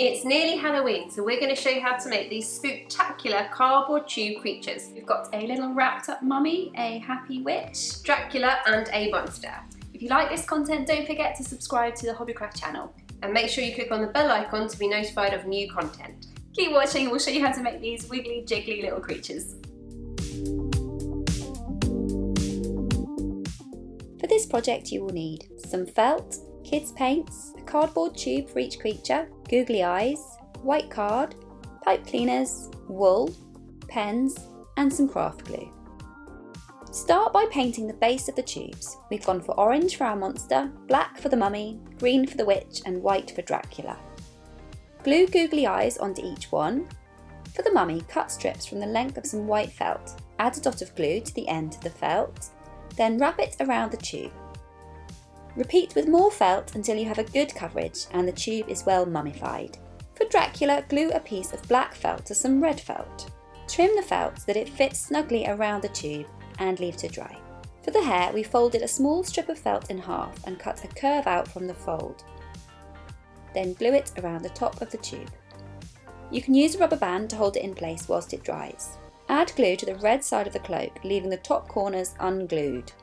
It's nearly Halloween, so we're going to show you how to make these spooktacular cardboard tube creatures. We've got a little wrapped up mummy, a happy witch, Dracula and a monster. If you like this content, don't forget to subscribe to the Hobbycraft channel. And make sure you click on the bell icon to be notified of new content. Keep watching and we'll show you how to make these wiggly jiggly little creatures. For this project you will need some felt, kids paints, a cardboard tube for each creature, googly eyes, white card, pipe cleaners, wool, pens and some craft glue. Start by painting the base of the tubes. We've gone for orange for our monster, black for the mummy, green for the witch and white for Dracula. Glue googly eyes onto each one. For the mummy, cut strips from the length of some white felt. Add a dot of glue to the end of the felt, then wrap it around the tube. Repeat with more felt until you have a good coverage and the tube is well mummified. For Dracula, glue a piece of black felt to some red felt. Trim the felt so that it fits snugly around the tube and leave to dry. For the hair, we folded a small strip of felt in half and cut a curve out from the fold. Then glue it around the top of the tube. You can use a rubber band to hold it in place whilst it dries. Add glue to the red side of the cloak, leaving the top corners unglued.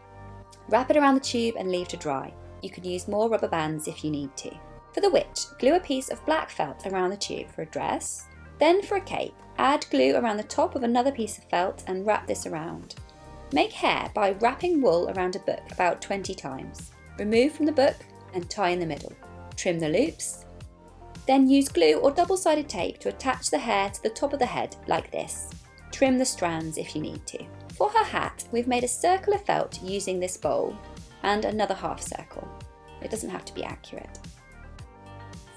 Wrap it around the tube and leave to dry. You can use more rubber bands if you need to. For the witch, glue a piece of black felt around the tube for a dress. Then for a cape, add glue around the top of another piece of felt and wrap this around. Make hair by wrapping wool around a book about 20 times. Remove from the book and tie in the middle. Trim the loops. Then use glue or double-sided tape to attach the hair to the top of the head like this. Trim the strands if you need to. For her hat, we've made a circle of felt using this bowl and another half circle. It doesn't have to be accurate.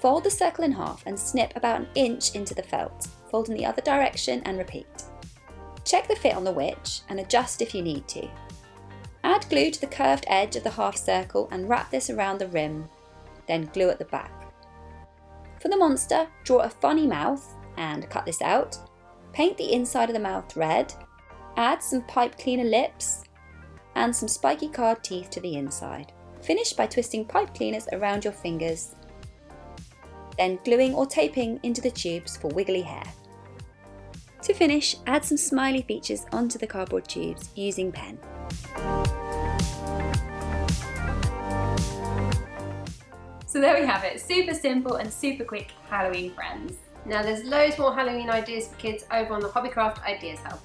Fold the circle in half and snip about an inch into the felt. Fold in the other direction and repeat. Check the fit on the witch and adjust if you need to. Add glue to the curved edge of the half circle and wrap this around the rim, then glue at the back. For the monster, draw a funny mouth and cut this out. Paint the inside of the mouth red. Add some pipe cleaner lips and some spiky card teeth to the inside. Finish by twisting pipe cleaners around your fingers, then gluing or taping into the tubes for wiggly hair. To finish, add some smiley features onto the cardboard tubes using pen. So there we have it, super simple and super quick Halloween friends. Now there's loads more Halloween ideas for kids over on the Hobbycraft Ideas Hub.